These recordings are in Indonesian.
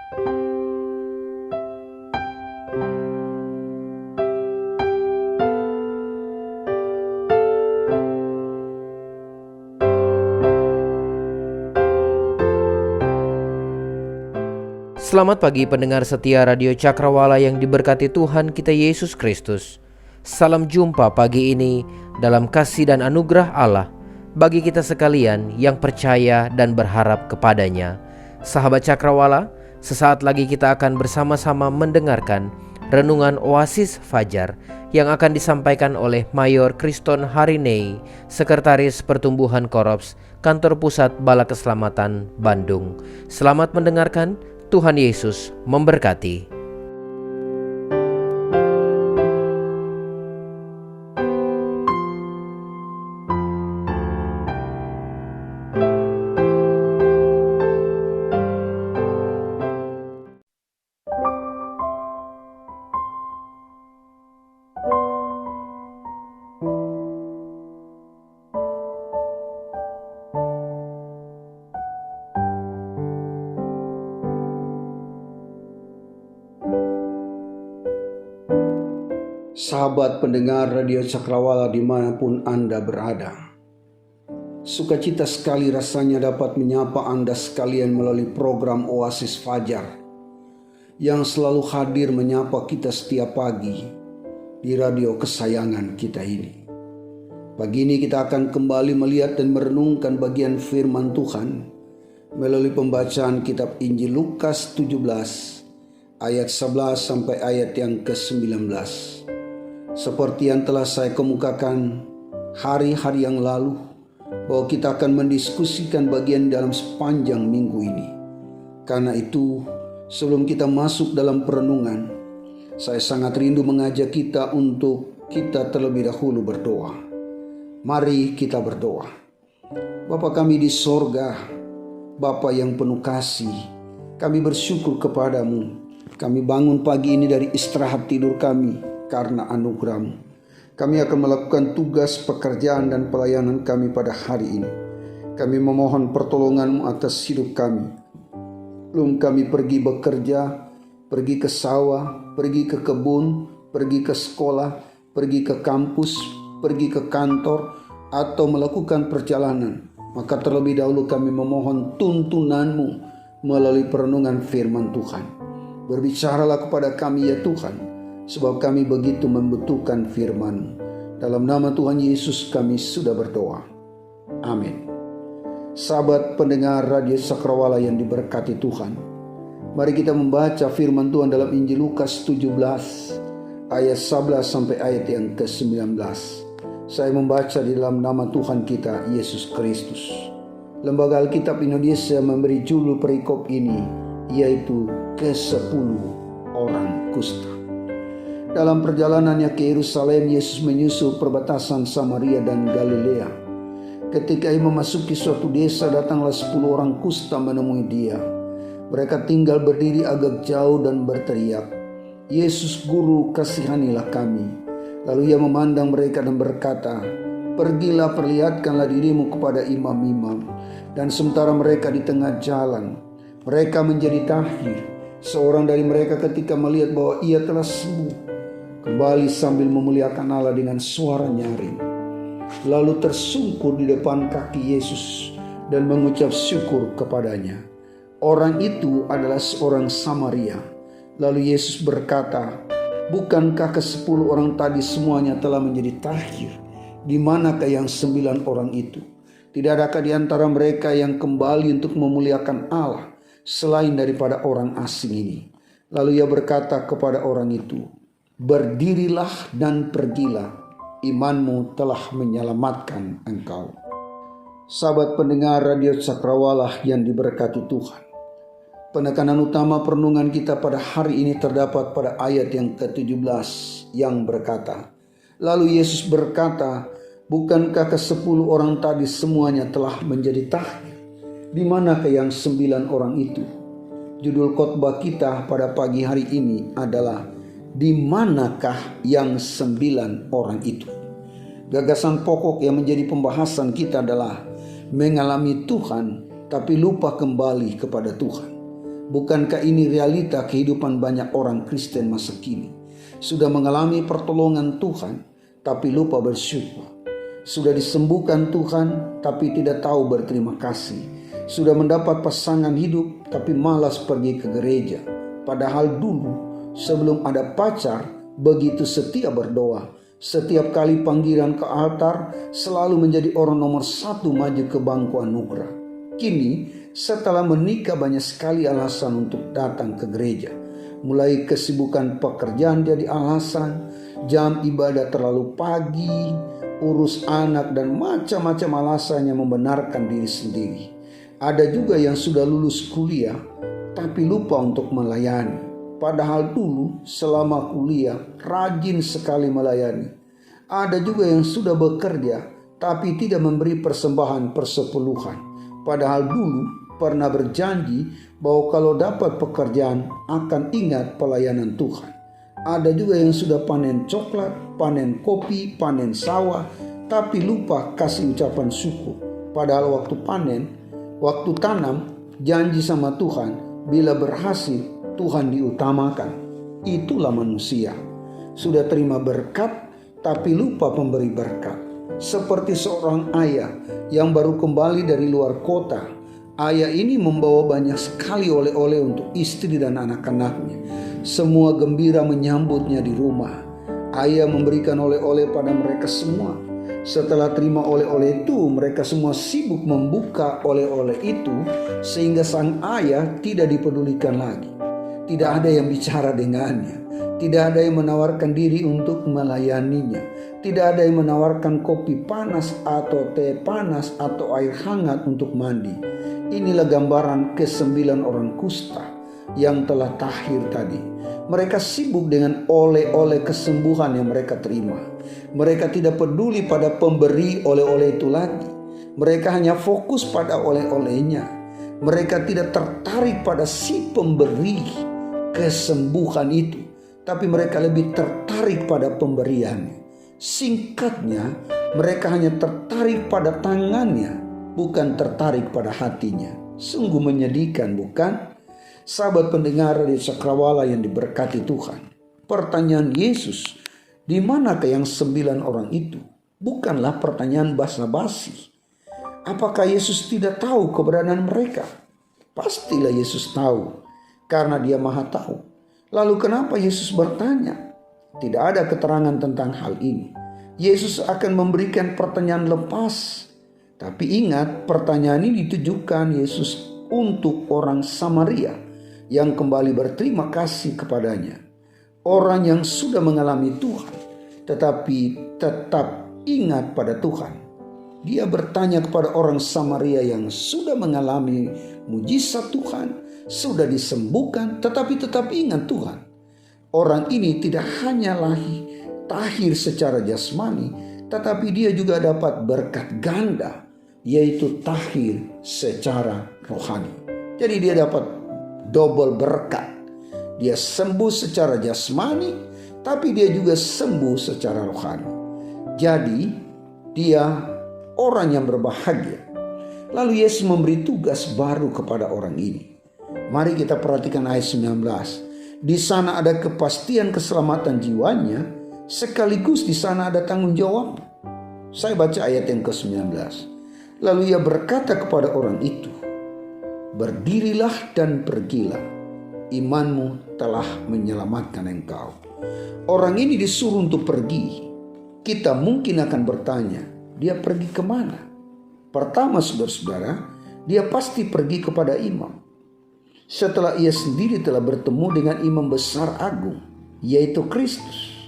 Selamat pagi pendengar setia Radio Cakrawala yang diberkati Tuhan kita Yesus Kristus. Salam jumpa pagi ini dalam kasih dan anugerah Allah bagi kita sekalian yang percaya dan berharap kepadanya. Sahabat Cakrawala, sesaat lagi kita akan bersama-sama mendengarkan renungan Oasis Fajar yang akan disampaikan oleh Mayor Kriston Harinei, Sekretaris Pertumbuhan Korops, Kantor Pusat Bala Keselamatan, Bandung. Selamat mendengarkan. Tuhan Yesus memberkati. Sahabat pendengar Radio Cakrawala dimanapun Anda berada, sukacita sekali rasanya dapat menyapa Anda sekalian melalui program Oasis Fajar yang selalu hadir menyapa kita setiap pagi di radio kesayangan kita ini. Pagi ini kita akan kembali melihat dan merenungkan bagian firman Tuhan melalui pembacaan kitab Injil Lukas 17 ayat 11 sampai ayat yang ke-19. Seperti yang telah saya kemukakan hari-hari yang lalu, bahwa kita akan mendiskusikan bagian dalam sepanjang minggu ini. Karena itu, sebelum kita masuk dalam perenungan, saya sangat rindu mengajak kita untuk kita terlebih dahulu berdoa. Mari kita berdoa. Bapa kami di sorga, Bapa yang penuh kasih, kami bersyukur kepadamu. Kami bangun pagi ini dari istirahat tidur kami karena anugerah-Mu. Kami akan melakukan tugas, pekerjaan, dan pelayanan kami pada hari ini. Kami memohon pertolongan-Mu atas hidup kami. Belum kami pergi bekerja, pergi ke sawah, pergi ke kebun, pergi ke sekolah, pergi ke kampus, pergi ke kantor, atau melakukan perjalanan, maka terlebih dahulu kami memohon tuntunan-Mu melalui perenungan firman Tuhan. Berbicaralah kepada kami ya Tuhan, sebab kami begitu membutuhkan firman. Dalam nama Tuhan Yesus kami sudah berdoa. Amin. Sahabat pendengar Radio Cakrawala yang diberkati Tuhan, mari kita membaca firman Tuhan dalam Injil Lukas 17 ayat 11 sampai ayat yang ke-19. Saya membaca di dalam nama Tuhan kita Yesus Kristus. Lembaga Alkitab Indonesia memberi judul perikop ini, yaitu ke-10 orang kusta. Dalam perjalanannya ke Yerusalem, Yesus menyusul perbatasan Samaria dan Galilea. Ketika ia memasuki suatu desa, datanglah 10 orang kusta menemui dia. Mereka tinggal berdiri agak jauh dan berteriak, "Yesus Guru, kasihanilah kami." Lalu ia memandang mereka dan berkata, "Pergilah, perlihatkanlah dirimu kepada imam-imam." Dan sementara mereka di tengah jalan, mereka menjadi tahir. Seorang dari mereka ketika melihat bahwa ia telah sembuh, kembali sambil memuliakan Allah dengan suara nyaring. Lalu tersungkur di depan kaki Yesus dan mengucap syukur kepadanya. Orang itu adalah seorang Samaria. Lalu Yesus berkata, "Bukankah ke-10 orang tadi semuanya telah menjadi tahir? Di manakah yang 9 orang itu? Tidak adakah di antara mereka yang kembali untuk memuliakan Allah selain daripada orang asing ini?" Lalu ia berkata kepada orang itu, "Berdirilah dan pergilah, imanmu telah menyelamatkan engkau." Sahabat pendengar Radio Cakrawala yang diberkati Tuhan, penekanan utama perenungan kita pada hari ini terdapat pada ayat yang ke-17 yang berkata, "Lalu Yesus berkata, bukankah ke-10 orang tadi semuanya telah menjadi tahir? Di manakah yang 9 orang itu?" Judul khotbah kita pada pagi hari ini adalah "Di manakah yang 9 orang itu?" Gagasan pokok yang menjadi pembahasan kita adalah mengalami Tuhan tapi lupa kembali kepada Tuhan. Bukankah ini realita kehidupan banyak orang Kristen masa kini? Sudah mengalami pertolongan Tuhan, tapi lupa bersyukur. Sudah disembuhkan Tuhan, tapi tidak tahu berterima kasih. Sudah mendapat pasangan hidup, tapi malas pergi ke gereja. Padahal dulu, sebelum ada pacar, begitu setia berdoa. Setiap kali panggilan ke altar, selalu menjadi orang nomor 1 maju ke bangku anugerah. Kini, setelah menikah banyak sekali alasan untuk datang ke gereja. Mulai kesibukan pekerjaan jadi alasan, jam ibadah terlalu pagi, urus anak dan macam-macam alasan yang membenarkan diri sendiri. Ada juga yang sudah lulus kuliah tapi lupa untuk melayani. Padahal dulu selama kuliah rajin sekali melayani. Ada juga yang sudah bekerja tapi tidak memberi persembahan persepuluhan. Padahal dulu pernah berjanji bahwa kalau dapat pekerjaan akan ingat pelayanan Tuhan. Ada juga yang sudah panen coklat, panen kopi, panen sawah, tapi lupa kasih ucapan syukur. Padahal waktu panen, waktu tanam, janji sama Tuhan, bila berhasil Tuhan diutamakan. Itulah manusia. Sudah terima berkat, tapi lupa memberi berkat. Seperti seorang ayah yang baru kembali dari luar kota. Ayah ini membawa banyak sekali oleh-oleh untuk istri dan anak-anaknya. Semua gembira menyambutnya di rumah. Ayah memberikan oleh-oleh pada mereka semua. Setelah terima oleh-oleh itu, mereka semua sibuk membuka oleh-oleh itu sehingga sang ayah tidak dipedulikan lagi. Tidak ada yang bicara dengannya. Tidak ada yang menawarkan diri untuk melayaninya. Tidak ada yang menawarkan kopi panas atau teh panas atau air hangat untuk mandi. Inilah gambaran ke-9 orang kusta yang telah tahir tadi. Mereka sibuk dengan oleh-oleh kesembuhan yang mereka terima. Mereka tidak peduli pada pemberi oleh-oleh itu lagi. Mereka hanya fokus pada oleh-olehnya. Mereka tidak tertarik pada si pemberi kesembuhan itu, tapi mereka lebih tertarik pada pemberiannya. Singkatnya, mereka hanya tertarik pada tangannya, bukan tertarik pada hatinya. Sungguh menyedihkan, bukan? Sahabat pendengar Radio Cakrawala yang diberkati Tuhan. Pertanyaan Yesus, di manakah yang 9 orang itu? Bukanlah pertanyaan basa-basi. Apakah Yesus tidak tahu keberadaan mereka? Pastilah Yesus tahu, karena Dia Maha Tahu. Lalu kenapa Yesus bertanya? Tidak ada keterangan tentang hal ini. Yesus akan memberikan pertanyaan lepas. Tapi ingat, pertanyaan ini ditujukan Yesus untuk orang Samaria yang kembali berterima kasih kepadanya. Orang yang sudah mengalami Tuhan, tetapi tetap ingat pada Tuhan. Dia bertanya kepada orang Samaria yang sudah mengalami mujizat Tuhan, sudah disembuhkan, tetapi tetap ingat Tuhan. Orang ini tidak hanya tahir secara jasmani, tetapi dia juga dapat berkat ganda, yaitu tahir secara rohani. Jadi dia dapat double berkat. Dia sembuh secara jasmani, tapi dia juga sembuh secara rohani. Jadi dia orang yang berbahagia. Lalu Yesus memberi tugas baru kepada orang ini. Mari kita perhatikan ayat 19. Di sana ada kepastian keselamatan jiwanya, sekaligus di sana ada tanggung jawab. Saya baca ayat yang ke-19. Lalu ia berkata kepada orang itu, berdirilah dan pergilah, imanmu telah menyelamatkan engkau. Orang ini disuruh untuk pergi. Kita mungkin akan bertanya, dia pergi kemana? Pertama saudara-saudara, dia pasti pergi kepada imam. Setelah ia sendiri telah bertemu dengan imam besar agung, yaitu Kristus.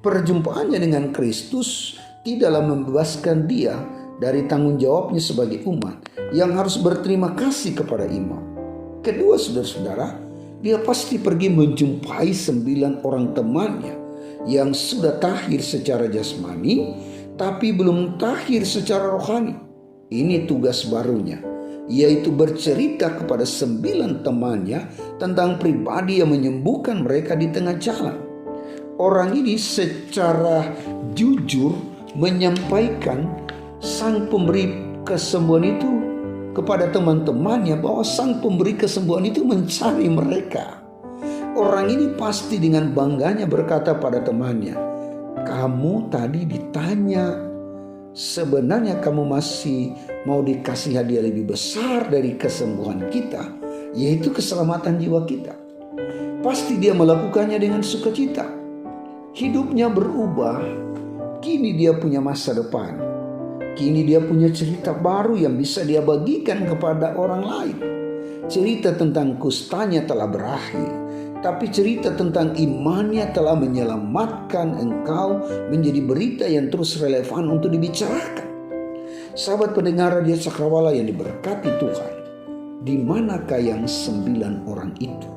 Perjumpaannya dengan Kristus tidaklah membebaskan dia dari tanggung jawabnya sebagai umat yang harus berterima kasih kepada imam. Kedua saudara-saudara, dia pasti pergi menjumpai 9 orang temannya yang sudah tahir secara jasmani, tapi belum tahir secara rohani. Ini tugas barunya, yaitu bercerita kepada 9 temannya tentang pribadi yang menyembuhkan mereka di tengah jalan. Orang ini secara jujur menyampaikan sang pemberi kesembuhan itu kepada teman-temannya bahwa sang pemberi kesembuhan itu mencari mereka. Orang ini pasti dengan bangganya berkata pada temannya, "Kamu tadi ditanya, sebenarnya kamu masih mau dikasih hadiah lebih besar dari kesembuhan kita, yaitu keselamatan jiwa kita." Pasti dia melakukannya dengan sukacita. Hidupnya berubah. Kini dia punya masa depan. Kini dia punya cerita baru yang bisa dia bagikan kepada orang lain. Cerita tentang kustanya telah berakhir, tapi cerita tentang imannya telah menyelamatkan engkau menjadi berita yang terus relevan untuk dibicarakan. Sahabat pendengar Radio Cakrawala yang diberkati Tuhan, di manakah yang 9 orang itu?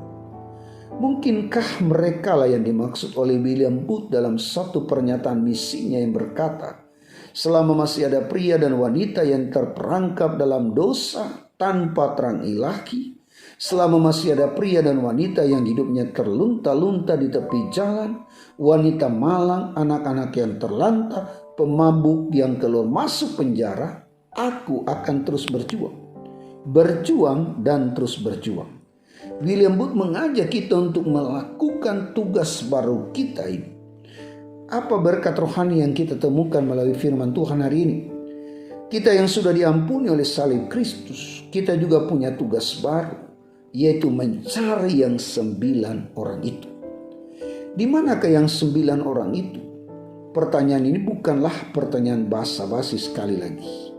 Mungkinkah mereka lah yang dimaksud oleh William Booth dalam satu pernyataan misinya yang berkata, selama masih ada pria dan wanita yang terperangkap dalam dosa tanpa terang ilahi, selama masih ada pria dan wanita yang hidupnya terlunta-lunta di tepi jalan, wanita malang, anak-anak yang terlantar, pemabuk yang keluar masuk penjara, aku akan terus berjuang dan terus berjuang. William Booth mengajak kita untuk melakukan tugas baru kita ini. Apa berkat rohani yang kita temukan melalui firman Tuhan hari ini? Kita yang sudah diampuni oleh salib Kristus, kita juga punya tugas baru, yaitu mencari yang 9 orang itu. Di manakah yang 9 orang itu? Pertanyaan ini bukanlah pertanyaan basa-basi sekali lagi.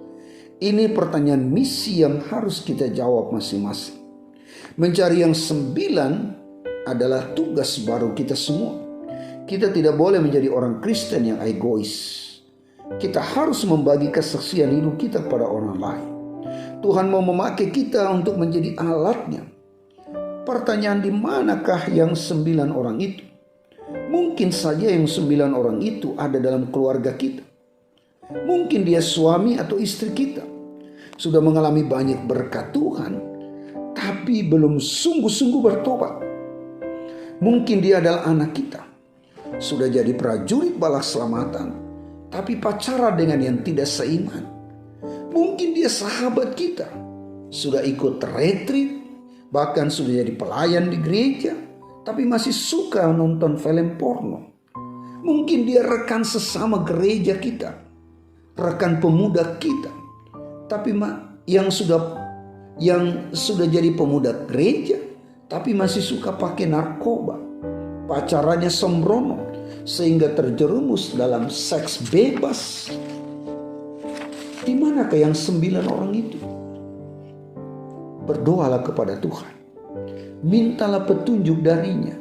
Ini pertanyaan misi yang harus kita jawab masing-masing. Mencari yang 9 adalah tugas baru kita semua. Kita tidak boleh menjadi orang Kristen yang egois. Kita harus membagi kesaksian hidup kita kepada orang lain. Tuhan mau memakai kita untuk menjadi alatnya. Pertanyaan, di manakah yang 9 orang itu? Mungkin saja yang 9 orang itu ada dalam keluarga kita. Mungkin dia suami atau istri kita. Sudah mengalami banyak berkat Tuhan, tapi belum sungguh-sungguh bertobat. Mungkin dia adalah anak kita. Sudah jadi prajurit bala selamatan, tapi pacaran dengan yang tidak seiman. Mungkin dia sahabat kita. Sudah ikut retreat, bahkan sudah jadi pelayan di gereja, tapi masih suka nonton film porno. Mungkin dia rekan sesama gereja kita, rekan pemuda kita, tapi yang sudah jadi pemuda gereja, tapi masih suka pakai narkoba. Pacarannya sembrono, sehingga terjerumus dalam seks bebas. Di manakah yang 9 orang itu? Berdoalah kepada Tuhan. Mintalah petunjuk darinya.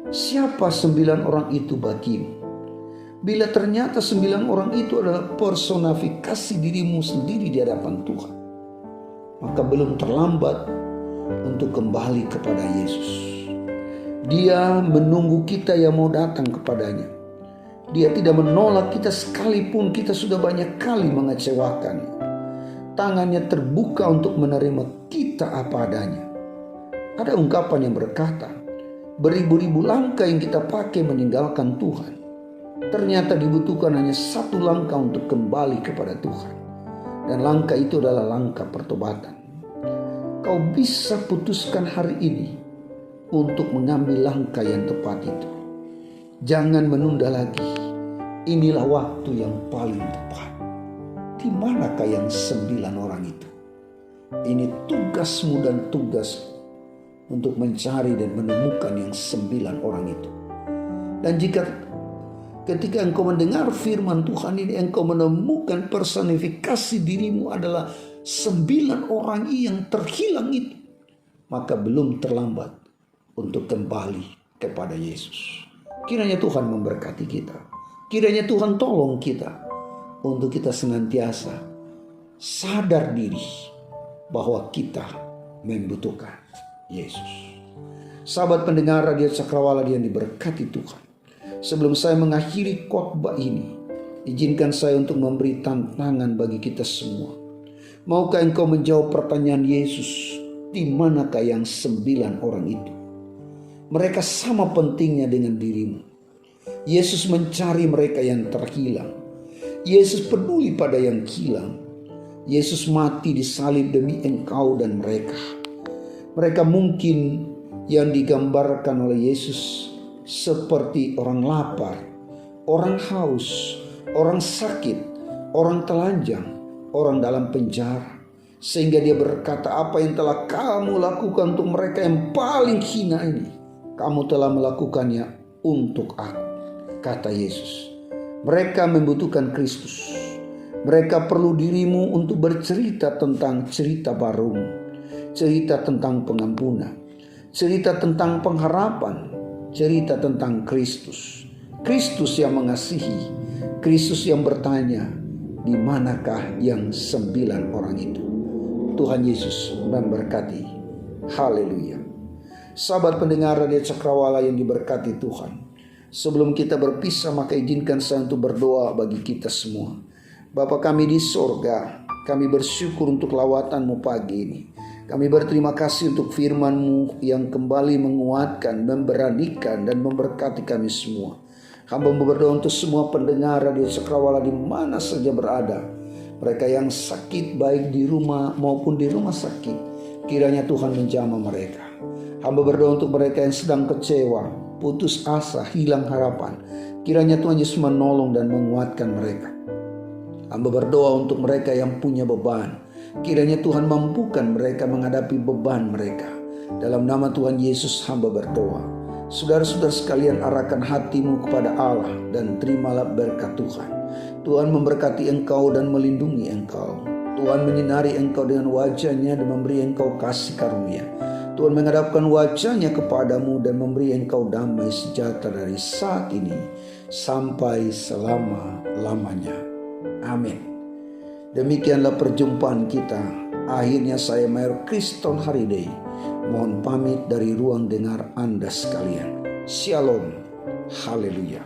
Siapa 9 orang itu bagimu? Bila ternyata 9 orang itu adalah personifikasi dirimu sendiri di hadapan Tuhan, maka belum terlambat untuk kembali kepada Yesus. Dia menunggu kita yang mau datang kepadanya. Dia tidak menolak kita sekalipun kita sudah banyak kali mengecewakan. Tangannya terbuka untuk menerima kita apa adanya. Ada ungkapan yang berkata, beribu-ribu langkah yang kita pakai meninggalkan Tuhan, ternyata dibutuhkan hanya 1 langkah untuk kembali kepada Tuhan. Dan langkah itu adalah langkah pertobatan. Kau bisa putuskan hari ini untuk mengambil langkah yang tepat itu. Jangan menunda lagi. Inilah waktu yang paling tepat. Di manakah yang 9 orang itu? Ini tugasmu dan tugasku untuk mencari dan menemukan yang 9 orang itu. Dan ketika engkau mendengar firman Tuhan ini, engkau menemukan personifikasi dirimu adalah 9 orang yang terhilang itu, maka belum terlambat untuk kembali kepada Yesus. Kiranya Tuhan memberkati kita. Kiranya Tuhan tolong kita untuk kita senantiasa sadar diri bahwa kita membutuhkan Yesus. Sahabat pendengar Radio Cakrawala yang diberkati Tuhan, sebelum saya mengakhiri khotbah ini, izinkan saya untuk memberi tantangan bagi kita semua. Maukah engkau menjawab pertanyaan Yesus, di manakah yang 9 orang itu? Mereka sama pentingnya dengan dirimu. Yesus mencari mereka yang terhilang. Yesus peduli pada yang hilang. Yesus mati disalib demi engkau dan mereka. Mereka mungkin yang digambarkan oleh Yesus seperti orang lapar, orang haus, orang sakit, orang telanjang, orang dalam penjara. Sehingga dia berkata, apa yang telah kamu lakukan untuk mereka yang paling hina ini, kamu telah melakukannya untuk aku, kata Yesus. Mereka membutuhkan Kristus. Mereka perlu dirimu untuk bercerita tentang cerita barumu, cerita tentang pengampunan, cerita tentang pengharapan, cerita tentang Kristus. Kristus yang mengasihi, Kristus yang bertanya, di manakah yang 9 orang itu? Tuhan Yesus memberkati. Haleluya. Sahabat pendengar Radio Cakrawala yang diberkati Tuhan, sebelum kita berpisah, maka izinkan saya untuk berdoa bagi kita semua. Bapa kami di sorga, kami bersyukur untuk lawatan-Mu pagi ini. Kami berterima kasih untuk firman-Mu yang kembali menguatkan, memberanikan, dan memberkati kami semua. Hamba berdoa untuk semua pendengar Radio Cakrawala di mana saja berada. Mereka yang sakit baik di rumah maupun di rumah sakit, kiranya Tuhan menjamah mereka. Hamba berdoa untuk mereka yang sedang kecewa, putus asa, hilang harapan. Kiranya Tuhan Yesus menolong dan menguatkan mereka. Hamba berdoa untuk mereka yang punya beban. Kiranya Tuhan mampukan mereka menghadapi beban mereka. Dalam nama Tuhan Yesus hamba berdoa. Saudara-saudara sekalian, arahkan hatimu kepada Allah dan terimalah berkat Tuhan. Tuhan memberkati engkau dan melindungi engkau. Tuhan menyinari engkau dengan wajah-Nya dan memberi engkau kasih karunia. Tuhan menghadapkan wajah-Nya kepadamu dan memberi engkau damai sejahtera dari saat ini sampai selama-lamanya. Amin. Demikianlah perjumpaan kita. Akhirnya saya Mayor Kriston Hariday mohon pamit dari ruang dengar Anda sekalian. Shalom. Haleluya.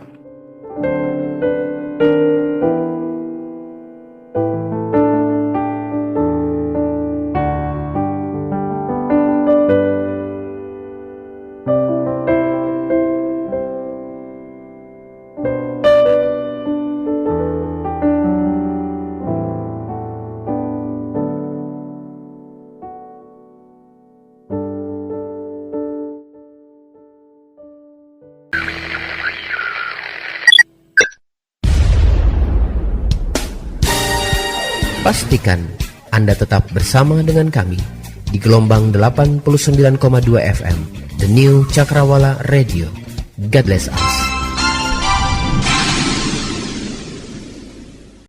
Pastikan Anda tetap bersama dengan kami di gelombang 89,2 FM, The New Cakrawala Radio. God bless us.